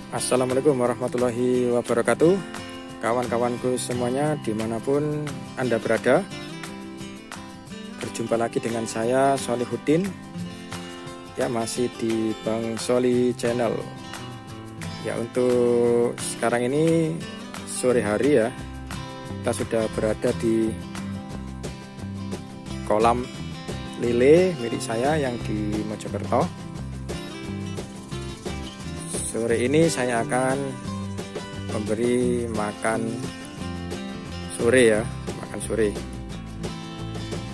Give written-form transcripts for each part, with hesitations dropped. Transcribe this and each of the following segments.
Assalamualaikum warahmatullahi wabarakatuh. Kawan-kawanku semuanya dimanapun Anda berada, berjumpa lagi dengan saya Solihuddin. Ya, masih di Bang Soli Channel. Ya, untuk sekarang ini sore hari ya, kita sudah berada di kolam lele milik saya yang di Mojokerto. Sore ini saya akan memberi makan sore ya, makan sore.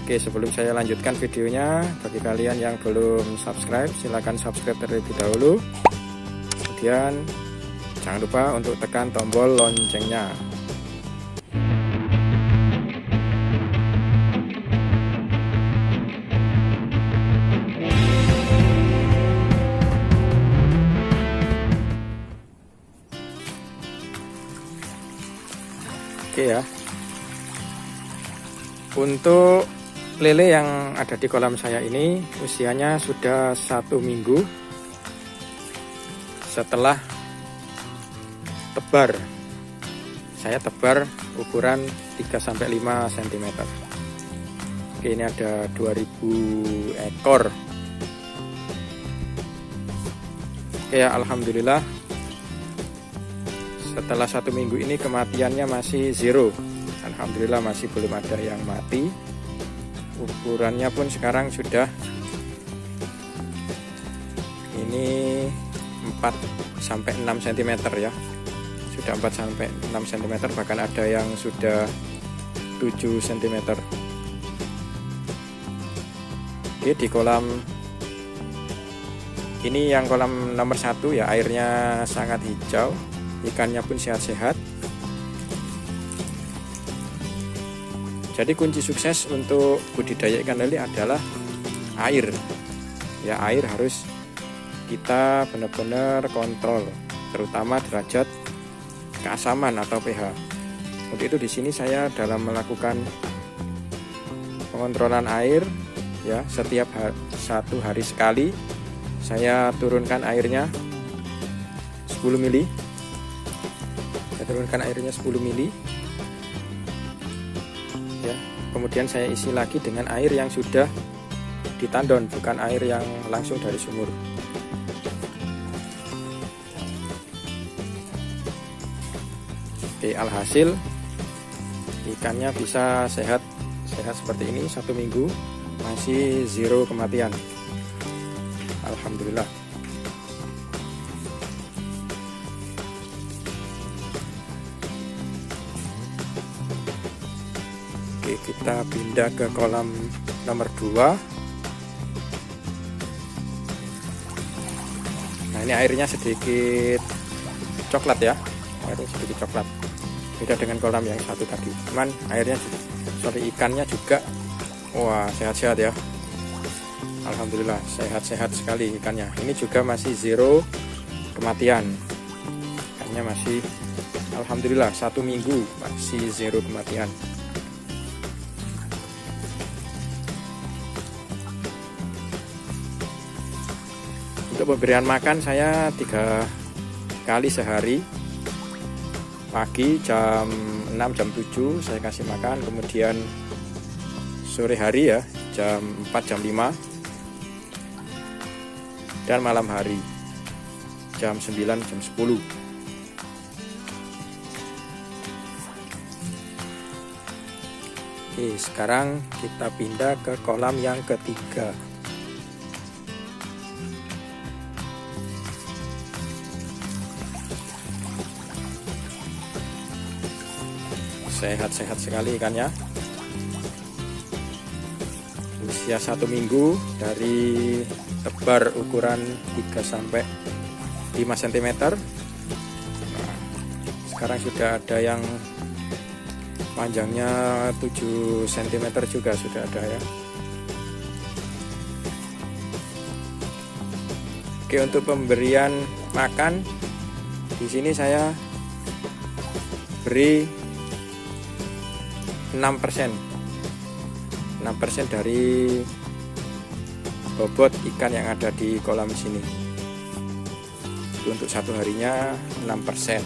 Oke, sebelum saya lanjutkan videonya, bagi kalian yang belum subscribe, silahkan subscribe terlebih dahulu. Kemudian jangan lupa untuk tekan tombol loncengnya. Oke ya, untuk lele yang ada di kolam saya ini usianya sudah 1 minggu setelah tebar. Saya tebar ukuran 3-5 cm. Oke, ini ada 2000 ekor. Oke ya, alhamdulillah setelah 1 minggu ini kematiannya masih zero. Alhamdulillah masih belum ada yang mati. Ukurannya pun sekarang sudah ini 4-6 cm ya. Sudah 4-6 cm, bahkan ada yang sudah 7 cm. Oke, di kolam ini yang kolam nomor 1 ya, airnya sangat hijau. Ikannya pun sehat-sehat. Jadi kunci sukses untuk budidaya ikan lele adalah air. Ya, air harus kita benar-benar kontrol, terutama derajat keasaman atau pH. Untuk itu di sini saya dalam melakukan pengontrolan air ya, setiap 1 hari sekali saya turunkan airnya 10 mili. Turunkan airnya 10 mili ya, kemudian saya isi lagi dengan air yang sudah ditandon, bukan air yang langsung dari sumur. Oke, alhasil ikannya bisa sehat seperti ini. 1 minggu masih zero kematian, alhamdulillah. Oke, kita pindah ke kolam nomor 2. Nah, ini airnya sedikit coklat ya, airnya sedikit coklat, beda dengan kolam yang satu tadi. Cuman airnya, ikannya juga wah, sehat-sehat ya, alhamdulillah sehat-sehat sekali ikannya. Ini juga masih zero kematian, ikannya masih alhamdulillah 1 minggu masih zero kematian. Untuk pemberian makan saya 3 kali sehari. Pagi jam 6, jam 7 saya kasih makan. Kemudian sore hari ya, jam 4, jam 5. Dan malam hari jam 9, jam 10. Oke, sekarang kita pindah ke kolam yang ketiga. Sehat-sehat sekali ikannya. Usia 1 minggu, dari tebar ukuran 3-5 cm. Nah, sekarang sudah ada yang panjangnya 7 cm juga sudah ada ya. Oke, untuk pemberian makan di sini saya beri 6% dari bobot ikan yang ada di kolam sini. Jadi untuk satu harinya 6%.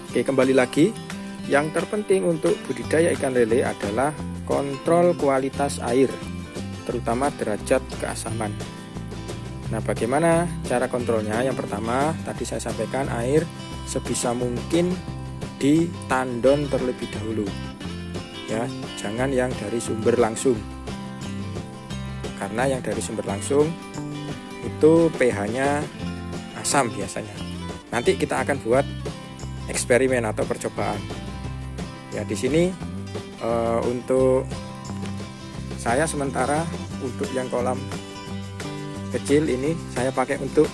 Oke, kembali lagi. Yang terpenting untuk budidaya ikan lele adalah kontrol kualitas air, terutama derajat keasaman. Nah, bagaimana cara kontrolnya? Yang pertama, tadi saya sampaikan air sebisa mungkin ditandon terlebih dahulu. Ya, jangan yang dari sumber langsung. Karena yang dari sumber langsung itu pH-nya asam biasanya. Nanti kita akan buat eksperimen atau percobaan. Ya, di sini untuk saya sementara untuk yang kolam kecil ini saya pakai untuk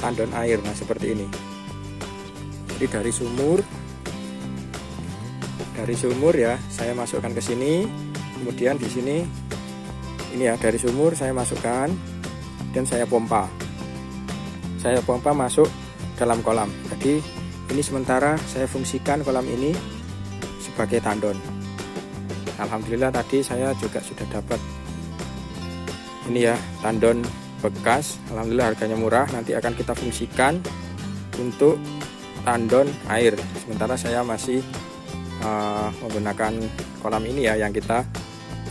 tandon air. Nah, seperti ini. Jadi dari sumur ya saya masukkan ke sini. Kemudian di sini ini ya, dari sumur saya masukkan dan saya pompa. Saya pompa masuk dalam kolam. Jadi ini sementara saya fungsikan kolam ini sebagai tandon. Alhamdulillah tadi saya juga sudah dapat ini ya, tandon bekas. Alhamdulillah harganya murah. Nanti akan kita fungsikan untuk tandon air. Sementara saya masih menggunakan kolam ini ya, yang kita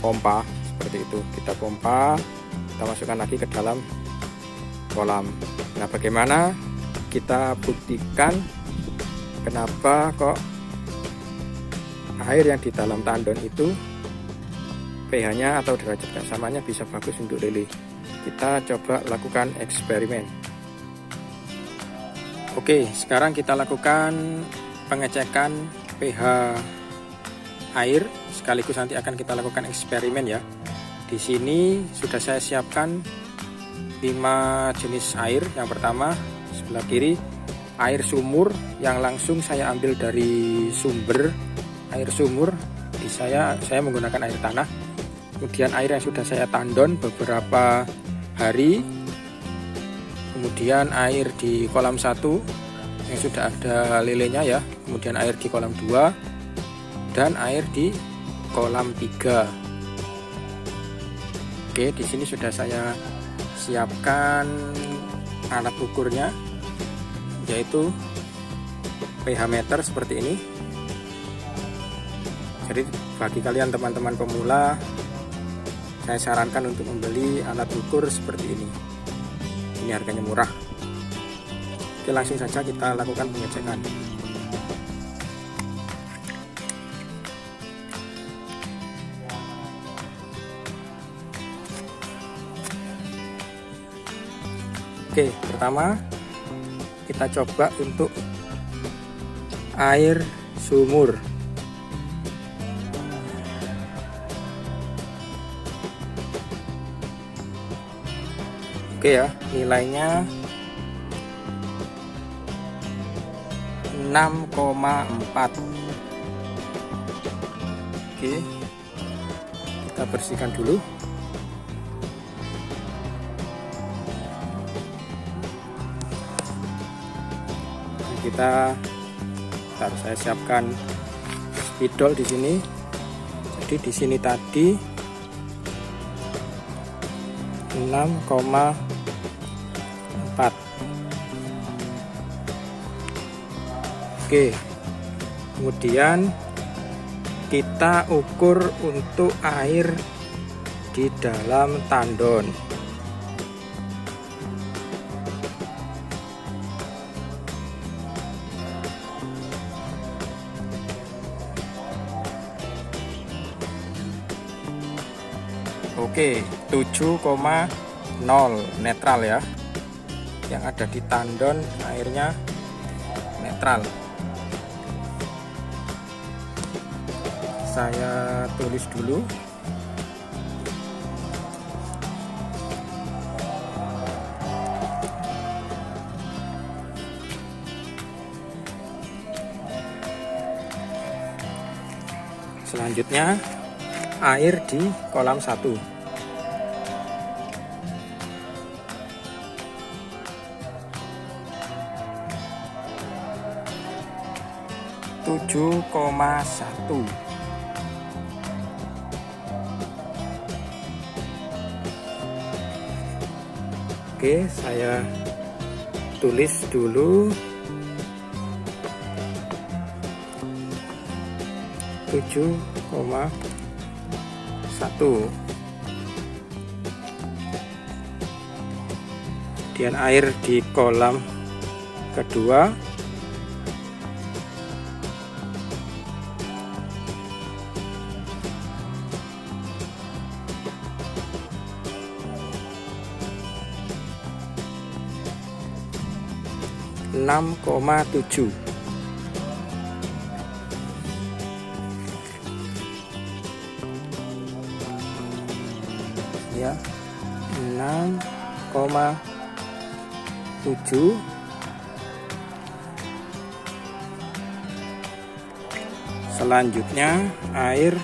pompa seperti itu. Kita pompa, kita masukkan lagi ke dalam kolam. Nah, bagaimana kita buktikan kenapa kok air yang di dalam tandon itu pH-nya atau derajat keasamannya bisa bagus untuk lele. Kita coba lakukan eksperimen. Oke, sekarang kita lakukan pengecekan pH air, sekaligus nanti akan kita lakukan eksperimen ya. Di sini sudah saya siapkan 5 jenis air. Yang pertama sebelah kiri air sumur yang langsung saya ambil dari sumber air sumur. Di saya menggunakan air tanah. Kemudian air yang sudah saya tandon beberapa hari. Kemudian air di kolam 1 yang sudah ada lelenya ya. Kemudian air di kolam 2 dan air di kolam 3. Oke, di sini sudah saya siapkan alat ukurnya, yaitu pH meter seperti ini. Jadi bagi kalian teman-teman pemula, saya sarankan untuk membeli alat ukur seperti ini. Ini harganya murah. Oke, langsung saja kita lakukan pengecekan. Oke, pertama kita coba untuk air sumur. Oke ya, nilainya 6,4. Oke, kita bersihkan dulu. Harus saya siapkan spidol di sini. Jadi di sini tadi 6,4. Oke, kemudian kita ukur untuk air di dalam tandon. Oke, 7,0 netral ya. Yang ada di tandon airnya netral. Saya tulis dulu. Selanjutnya air di kolam 1. 7,1. Oke, saya tulis dulu 7,1. Kemudian air di kolam kedua 6,7. Ya, 6,7. Selanjutnya air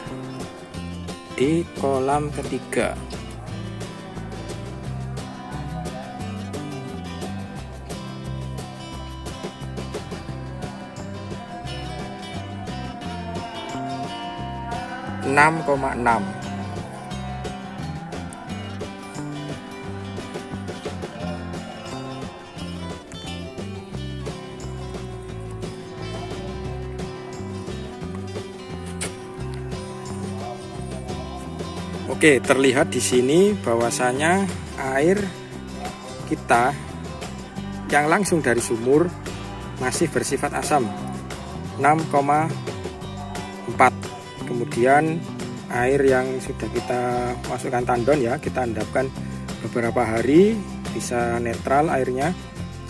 di kolam ketiga. Enam. Oke, terlihat di sini bahwasanya air kita yang langsung dari sumur masih bersifat asam 6,4. Kemudian air yang sudah kita masukkan tandon ya, kita endapkan beberapa hari bisa netral airnya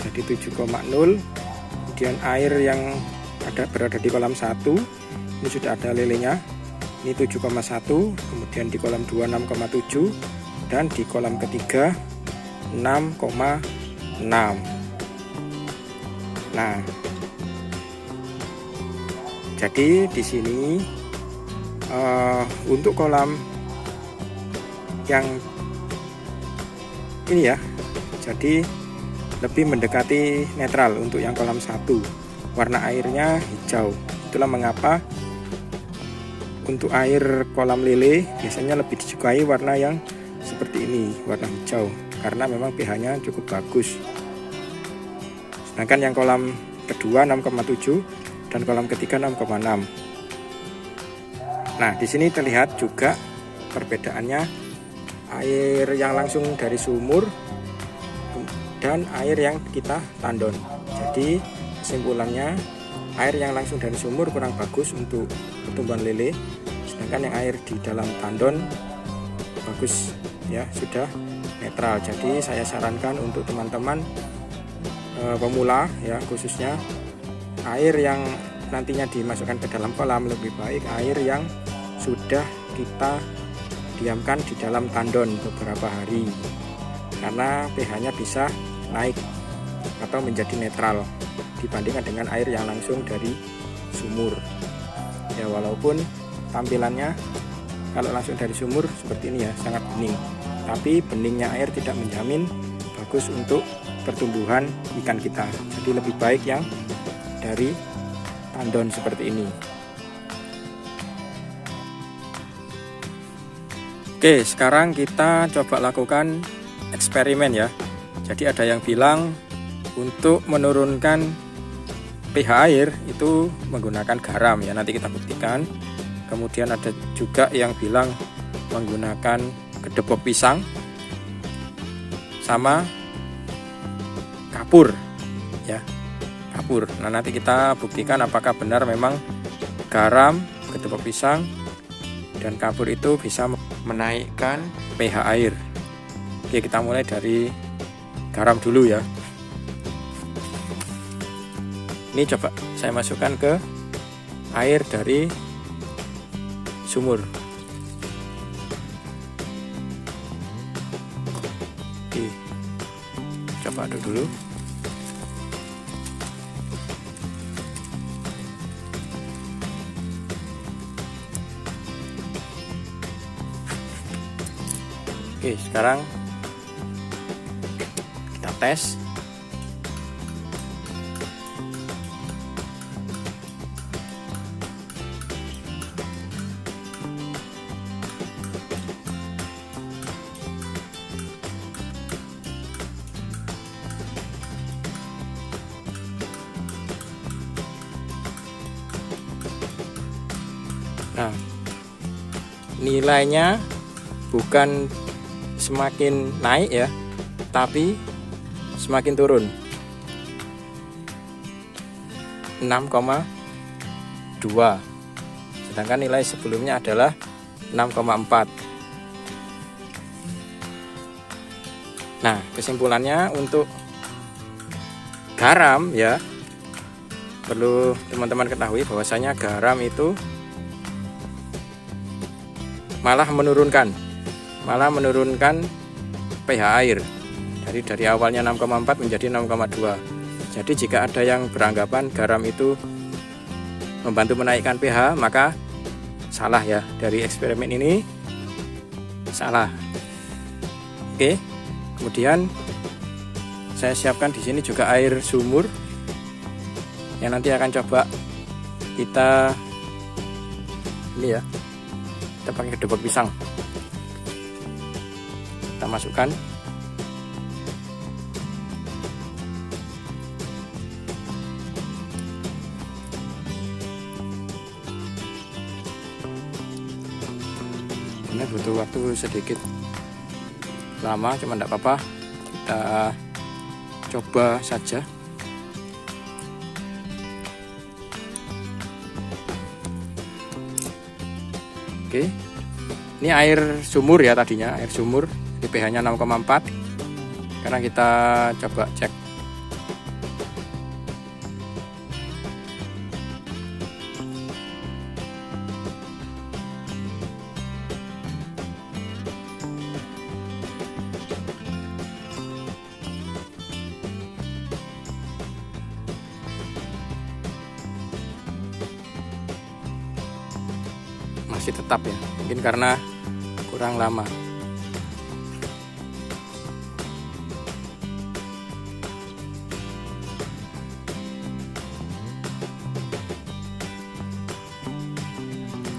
jadi 7,0. Kemudian air yang berada di kolam 1 ini sudah ada lelenya, ini 7,1. Kemudian di kolam 2 6,7 dan di kolam ketiga 6,6. Nah, jadi di sini untuk kolam yang ini ya, jadi lebih mendekati netral untuk yang kolam 1, warna airnya hijau. Itulah mengapa untuk air kolam lele biasanya lebih disukai warna yang seperti ini, warna hijau, karena memang pH-nya cukup bagus. Sedangkan yang kolam kedua 6,7 dan kolam ketiga 6,6. Nah, di sini terlihat juga perbedaannya air yang langsung dari sumur dan air yang kita tandon. Jadi kesimpulannya air yang langsung dari sumur kurang bagus untuk pertumbuhan lele, sedangkan yang air di dalam tandon bagus ya, sudah netral. Jadi saya sarankan untuk teman-teman pemula ya, khususnya air yang nantinya dimasukkan ke dalam kolam lebih baik air yang sudah kita diamkan di dalam tandon beberapa hari, karena pH-nya bisa naik atau menjadi netral dibandingkan dengan air yang langsung dari sumur ya. Walaupun tampilannya kalau langsung dari sumur seperti ini ya, sangat bening, tapi beningnya air tidak menjamin bagus untuk pertumbuhan ikan kita. Jadi lebih baik yang dari tandon seperti ini. Oke, sekarang kita coba lakukan eksperimen ya. Jadi ada yang bilang untuk menurunkan pH air itu menggunakan garam ya, nanti kita buktikan. Kemudian ada juga yang bilang menggunakan kedepok pisang sama kapur ya, kapur. Nah, nanti kita buktikan apakah benar memang garam, kedepok pisang dan kapur itu bisa menaikkan pH air. Oke, kita mulai dari garam dulu ya. Ini coba saya masukkan ke air dari sumur. Oke, coba aduk dulu. Oke, sekarang kita tes. Nah, nilainya bukan semakin naik ya, tapi semakin turun. 6,2, sedangkan nilai sebelumnya adalah 6,4. Nah, kesimpulannya untuk garam ya, perlu teman-teman ketahui bahwasanya garam itu malah menurunkan pH air dari awalnya 6,4 menjadi 6,2. Jadi jika ada yang beranggapan garam itu membantu menaikkan pH, maka salah ya, dari eksperimen ini salah. Oke, kemudian saya siapkan di sini juga air sumur yang nanti akan coba kita ini ya, kita pakai kedobok pisang, kita masukkan. Ini butuh waktu sedikit lama, cuma tidak apa-apa, kita coba saja. Oke, ini air sumur ya, tadinya air sumur, di pH nya 6,4. Karena kita coba cek. Masih tetap ya, mungkin karena kurang lama.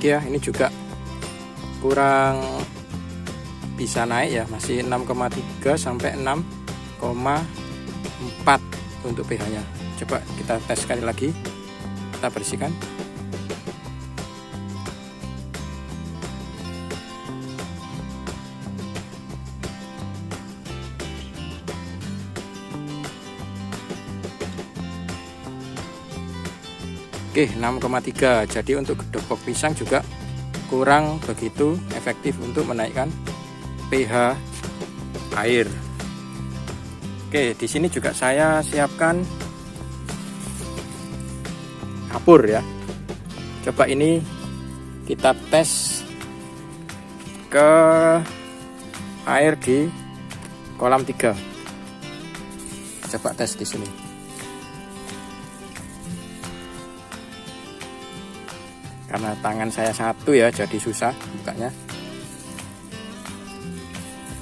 Oke ya, ini juga kurang bisa naik ya, masih 6,3 sampai 6,4 untuk pH nya. Coba kita tes sekali lagi, kita bersihkan. Oke, 6,3. Jadi untuk kedobok pisang juga kurang begitu efektif untuk menaikkan pH air. Oke, di sini juga saya siapkan kapur ya. Coba ini kita tes ke air di kolam 3. Coba tes di sini. Karena tangan saya satu ya, jadi susah bukanya.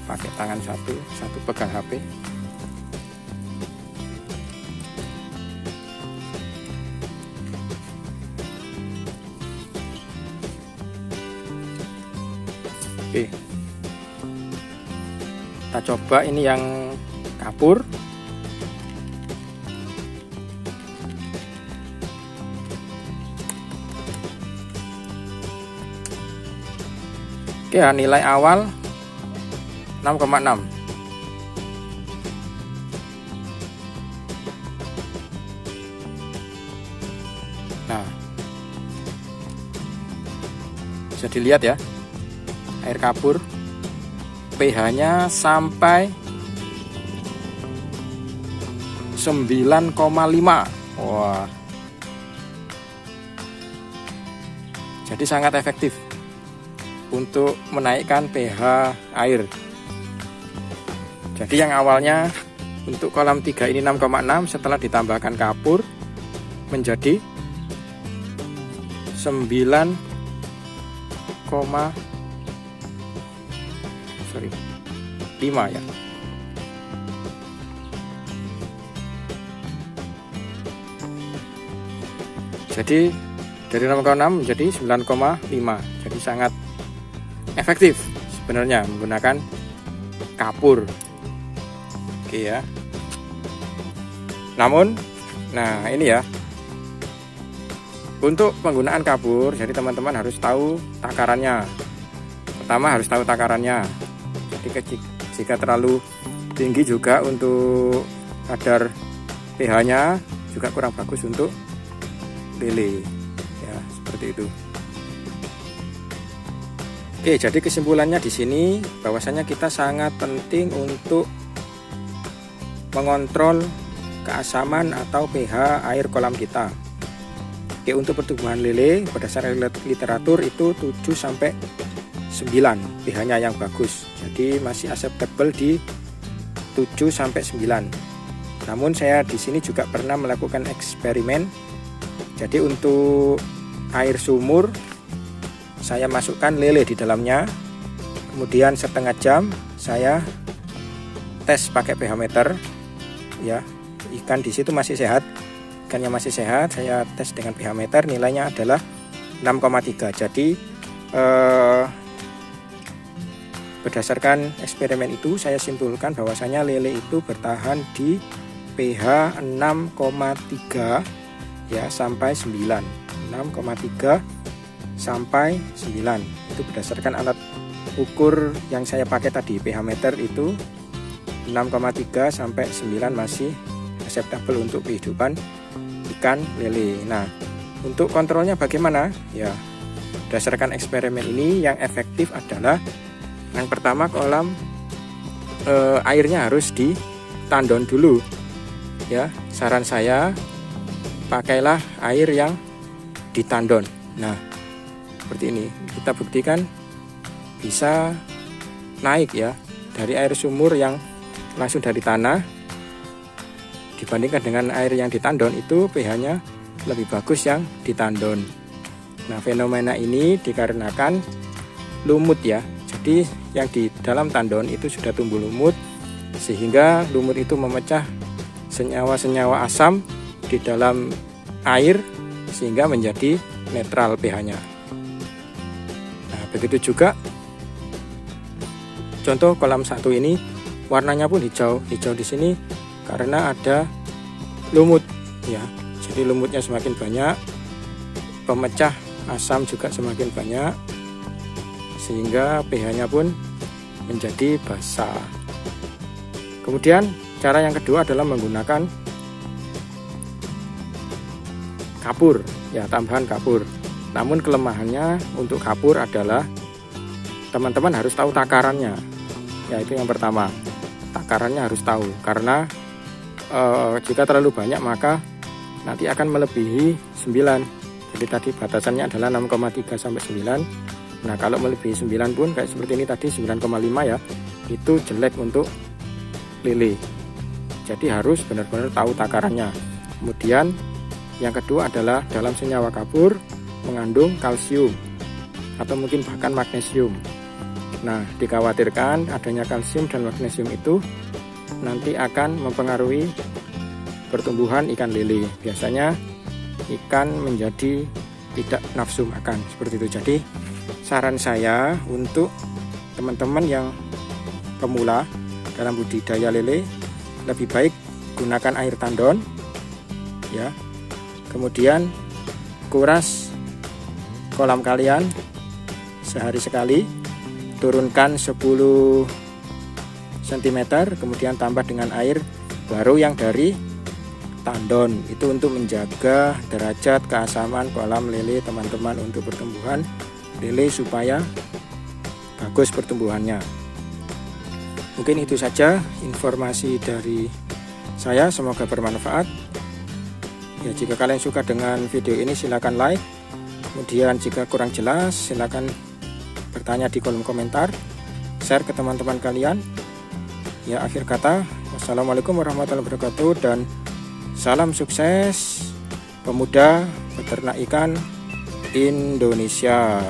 Pakai tangan satu pegang HP. Oke, kita coba ini yang kapur. Oke ya, nilai awal 6,6. Nah, bisa dilihat ya, air kapur pH-nya sampai 9,5. Wah, jadi sangat efektif untuk menaikkan pH air. Jadi yang awalnya untuk kolam 3 ini 6,6, setelah ditambahkan kapur menjadi 9,5 ya. Jadi dari 6,6 menjadi 9,5. Jadi sangat efektif sebenarnya menggunakan kapur. Oke ya. Namun, nah ini ya, Untuk penggunaan kapur, jadi teman-teman harus tahu takarannya. Pertama harus tahu takarannya. Jadi jika terlalu tinggi juga untuk kadar pH-nya juga kurang bagus untuk lele. Ya, seperti itu. Oke, jadi kesimpulannya di sini bahwasanya kita sangat penting untuk mengontrol keasaman atau pH air kolam kita. Oke, untuk pertumbuhan lele berdasarkan literatur itu 7 sampai 9 pH-nya yang bagus. Jadi masih acceptable di 7 sampai 9. Namun saya di sini juga pernah melakukan eksperimen. Jadi untuk air sumur saya masukkan lele di dalamnya. Kemudian setengah jam saya tes pakai pH meter. Ya, ikan di situ masih sehat. Ikannya masih sehat, saya tes dengan pH meter, nilainya adalah 6,3. Jadi berdasarkan eksperimen itu saya simpulkan bahwasanya lele itu bertahan di pH 6,3 ya sampai 9. 6,3 sampai 9. Itu berdasarkan alat ukur yang saya pakai tadi, pH meter itu 6,3 sampai 9 masih acceptable untuk kehidupan ikan lele. Nah, untuk kontrolnya bagaimana? Ya, berdasarkan eksperimen ini yang efektif adalah yang pertama kolam airnya harus ditandon dulu. Ya, saran saya pakailah air yang ditandon. Nah, seperti ini. Kita buktikan bisa naik ya dari air sumur yang langsung dari tanah. Dibandingkan dengan air yang ditandon itu pH-nya lebih bagus yang ditandon. Nah, fenomena ini dikarenakan lumut ya. Jadi yang di dalam tandon itu sudah tumbuh lumut sehingga lumut itu memecah senyawa-senyawa asam di dalam air sehingga menjadi netral pH-nya. Nah, begitu juga contoh kolam satu ini warnanya pun hijau. Hijau di sini karena ada lumut ya. Jadi lumutnya semakin banyak, pemecah asam juga semakin banyak sehingga pH-nya pun menjadi basah. Kemudian cara yang kedua adalah menggunakan kapur ya, tambahan kapur. Namun kelemahannya untuk kapur adalah teman-teman harus tahu takarannya. Ya, itu yang pertama. Takarannya harus tahu karena jika terlalu banyak maka nanti akan melebihi 9. Jadi tadi batasannya adalah 6,3 sampai 9. Nah, kalau melebihi 9 pun kayak seperti ini tadi 9,5 ya, itu jelek untuk lele. Jadi harus benar-benar tahu takarannya. Kemudian yang kedua adalah dalam senyawa kapur mengandung kalsium atau mungkin bahkan magnesium. Nah, dikhawatirkan adanya kalsium dan magnesium itu nanti akan mempengaruhi pertumbuhan ikan lele. Biasanya ikan menjadi tidak nafsu makan seperti itu. Jadi saran saya untuk teman-teman yang pemula dalam budidaya lele, lebih baik gunakan air tandon ya. Kemudian kuras kolam kalian sehari sekali, turunkan 10 cm, kemudian tambah dengan air baru yang dari tandon. Itu untuk menjaga derajat keasaman kolam lele teman-teman untuk pertumbuhan lele supaya bagus pertumbuhannya. Mungkin itu saja informasi dari saya, semoga bermanfaat. Ya, jika kalian suka dengan video ini silakan like. Kemudian jika kurang jelas silakan bertanya di kolom komentar, share ke teman-teman kalian. Ya, akhir kata, wassalamualaikum warahmatullahi wabarakatuh dan salam sukses pemuda peternak ikan Indonesia.